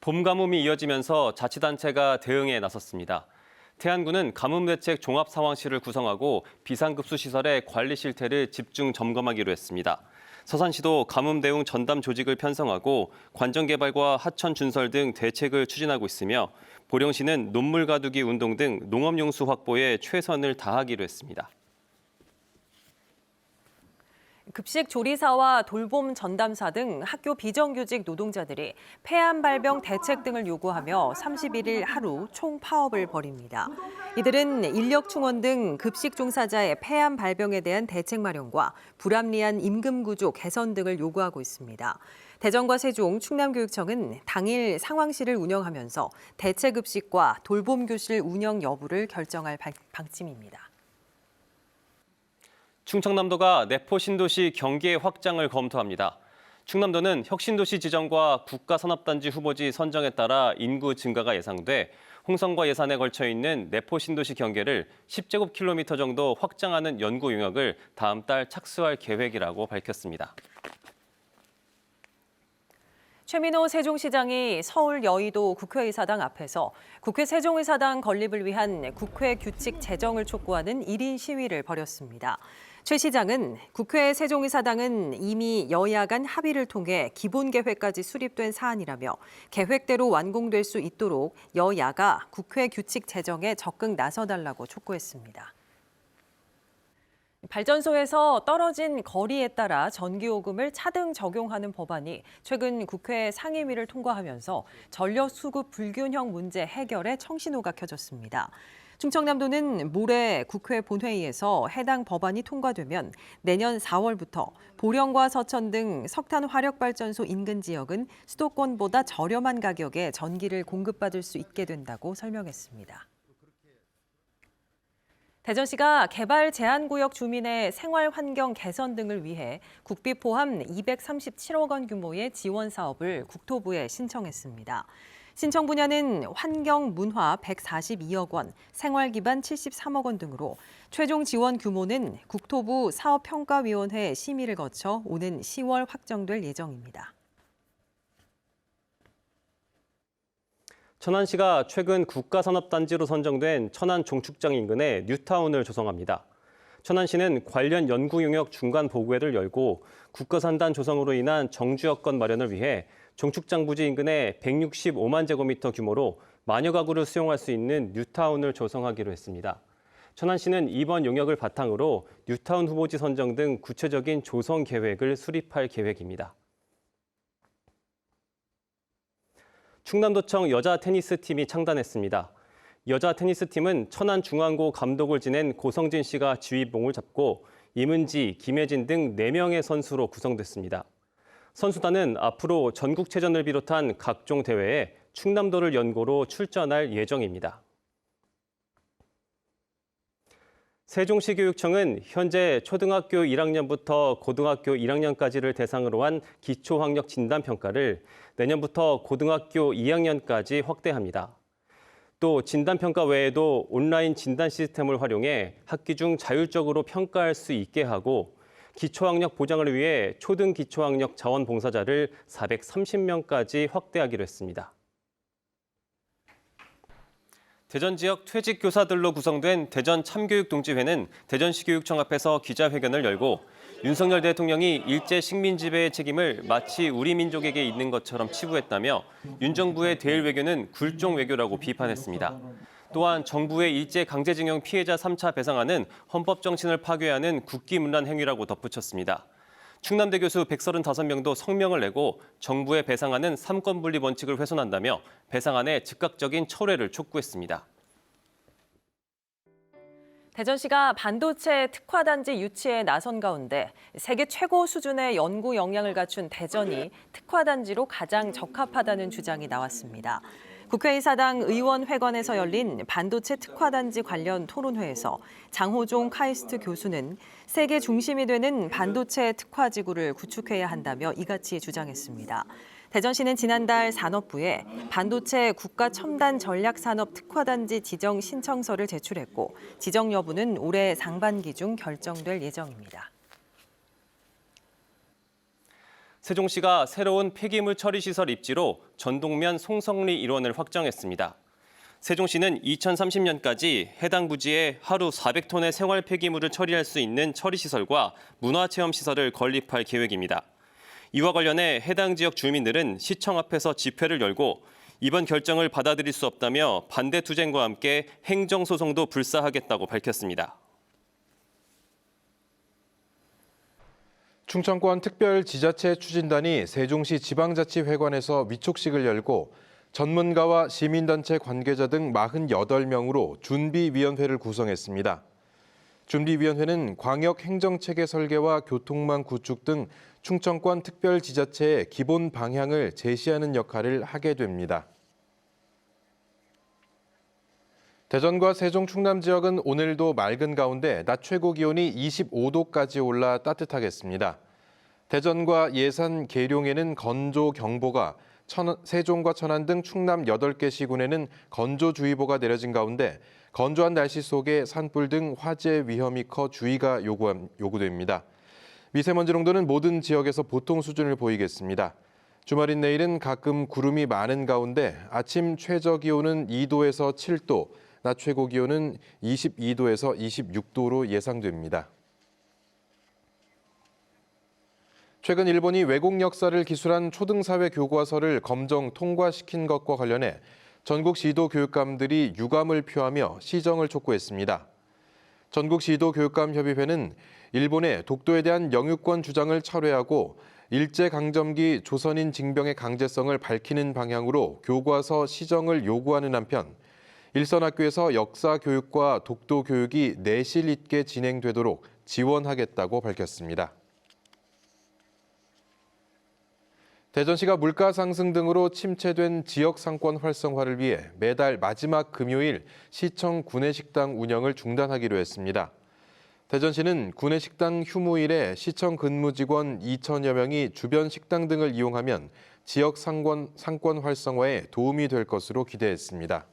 봄 가뭄이 이어지면서 자치단체가 대응에 나섰습니다. 태안군은 가뭄대책 종합상황실을 구성하고 비상급수 시설의 관리 실태를 집중 점검하기로 했습니다. 서산시도 가뭄 대응 전담 조직을 편성하고 관정 개발과 하천 준설 등 대책을 추진하고 있으며 보령시는 논물 가두기 운동 등 농업용수 확보에 최선을 다하기로 했습니다. 급식 조리사와 돌봄 전담사 등 학교 비정규직 노동자들이 폐암 발병 대책 등을 요구하며 31일 하루 총파업을 벌입니다. 이들은 인력 충원 등 급식 종사자의 폐암 발병에 대한 대책 마련과 불합리한 임금 구조 개선 등을 요구하고 있습니다. 대전과 세종, 충남교육청은 당일 상황실을 운영하면서 대체 급식과 돌봄 교실 운영 여부를 결정할 방침입니다. 충청남도가 내포 신도시 경계 확장을 검토합니다. 충남도는 혁신도시 지정과 국가산업단지 후보지 선정에 따라 인구 증가가 예상돼 홍성과 예산에 걸쳐 있는 내포 신도시 경계를 10제곱킬로미터 정도 확장하는 연구 용역을 다음 달 착수할 계획이라고 밝혔습니다. 최민호 세종시장이 서울 여의도 국회의사당 앞에서 국회 세종의사당 건립을 위한 국회 규칙 제정을 촉구하는 1인 시위를 벌였습니다. 최 시장은 국회 세종의사당은 이미 여야 간 합의를 통해 기본계획까지 수립된 사안이라며 계획대로 완공될 수 있도록 여야가 국회 규칙 제정에 적극 나서달라고 촉구했습니다. 발전소에서 떨어진 거리에 따라 전기요금을 차등 적용하는 법안이 최근 국회 상임위를 통과하면서 전력수급 불균형 문제 해결에 청신호가 켜졌습니다. 충청남도는 모레 국회 본회의에서 해당 법안이 통과되면 내년 4월부터 보령과 서천 등 석탄 화력발전소 인근 지역은 수도권보다 저렴한 가격에 전기를 공급받을 수 있게 된다고 설명했습니다. 대전시가 개발 제한구역 주민의 생활 환경 개선 등을 위해 국비 포함 237억 원 규모의 지원 사업을 국토부에 신청했습니다. 신청 분야는 환경 문화 142억 원, 생활 기반 73억 원 등으로 최종 지원 규모는 국토부 사업평가위원회 심의를 거쳐 오는 10월 확정될 예정입니다. 천안시가 최근 국가산업단지로 선정된 천안 종축장 인근에 뉴타운을 조성합니다. 천안시는 관련 연구 용역 중간 보고회를 열고 국가산단 조성으로 인한 정주 여건 마련을 위해 종축장 부지 인근에 165만 제곱미터 규모로 만여 가구를 수용할 수 있는 뉴타운을 조성하기로 했습니다. 천안시는 이번 용역을 바탕으로 뉴타운 후보지 선정 등 구체적인 조성 계획을 수립할 계획입니다. 충남도청 여자 테니스팀이 창단했습니다. 여자 테니스팀은 천안중앙고 감독을 지낸 고성진 씨가 지휘봉을 잡고 임은지, 김혜진 등 4명의 선수로 구성됐습니다. 선수단은 앞으로 전국체전을 비롯한 각종 대회에 충남도를 연고로 출전할 예정입니다. 세종시 교육청은 현재 초등학교 1학년부터 고등학교 1학년까지를 대상으로 한 기초학력 진단평가를 내년부터 고등학교 2학년까지 확대합니다. 또 진단평가 외에도 온라인 진단 시스템을 활용해 학기 중 자율적으로 평가할 수 있게 하고 기초학력 보장을 위해 초등 기초학력 자원봉사자를 430명까지 확대하기로 했습니다. 대전 지역 퇴직 교사들로 구성된 대전 참교육동지회는 대전시 교육청 앞에서 기자회견을 열고 윤석열 대통령이 일제 식민지배의 책임을 마치 우리 민족에게 있는 것처럼 치부했다며 윤 정부의 대일 외교는 굴종 외교라고 비판했습니다. 또한 정부의 일제 강제징용 피해자 3차 배상안은 헌법 정신을 파괴하는 국기문란 행위라고 덧붙였습니다. 충남대 교수 135명도 성명을 내고 정부의 배상안은 삼권분립 원칙을 훼손한다며 배상안의 즉각적인 철회를 촉구했습니다. 대전시가 반도체 특화단지 유치에 나선 가운데 세계 최고 수준의 연구 역량을 갖춘 대전이 특화단지로 가장 적합하다는 주장이 나왔습니다. 국회의사당 의원회관에서 열린 반도체 특화단지 관련 토론회에서 장호종 카이스트 교수는 세계 중심이 되는 반도체 특화지구를 구축해야 한다며 이같이 주장했습니다. 대전시는 지난달 산업부에 반도체 국가첨단 전략산업 특화단지 지정 신청서를 제출했고 지정 여부는 올해 상반기 중 결정될 예정입니다. 세종시가 새로운 폐기물 처리 시설 입지로 전동면 송성리 일원을 확정했습니다. 세종시는 2030년까지 해당 부지에 하루 400톤의 생활 폐기물을 처리할 수 있는 처리시설과 문화체험시설을 건립할 계획입니다. 이와 관련해 해당 지역 주민들은 시청 앞에서 집회를 열고 이번 결정을 받아들일 수 없다며 반대 투쟁과 함께 행정소송도 불사하겠다고 밝혔습니다. 충청권 특별지자체 추진단이 세종시 지방자치회관에서 위촉식을 열고 전문가와 시민단체 관계자 등 48명으로 준비위원회를 구성했습니다. 준비위원회는 광역행정체계 설계와 교통망 구축 등 충청권 특별지자체의 기본 방향을 제시하는 역할을 하게 됩니다. 대전과 세종 충남 지역은 오늘도 맑은 가운데 낮 최고 기온이 25도까지 올라 따뜻하겠습니다. 대전과 예산, 계룡에는 건조경보가, 세종과 천안 등 충남 8개 시군에는 건조주의보가 내려진 가운데 건조한 날씨 속에 산불 등 화재 위험이 커 주의가 요구됩니다. 미세먼지 농도는 모든 지역에서 보통 수준을 보이겠습니다. 주말인 내일은 가끔 구름이 많은 가운데 아침 최저 기온은 2도에서 7도, 낮 최고 기온은 22도에서 26도로 예상됩니다. 최근 일본이 외국 역사를 기술한 초등사회 교과서를 검정 통과시킨 것과 관련해 전국 시도 교육감들이 유감을 표하며 시정을 촉구했습니다. 전국 시도 교육감 협의회는 일본의 독도에 대한 영유권 주장을 철회하고 일제강점기 조선인 징병의 강제성을 밝히는 방향으로 교과서 시정을 요구하는 한편 일선 학교에서 역사 교육과 독도 교육이 내실 있게 진행되도록 지원하겠다고 밝혔습니다. 대전시가 물가 상승 등으로 침체된 지역 상권 활성화를 위해 매달 마지막 금요일 시청 구내식당 운영을 중단하기로 했습니다. 대전시는 구내식당 휴무일에 시청 근무 직원 2천여 명이 주변 식당 등을 이용하면 지역 상권 활성화에 도움이 될 것으로 기대했습니다.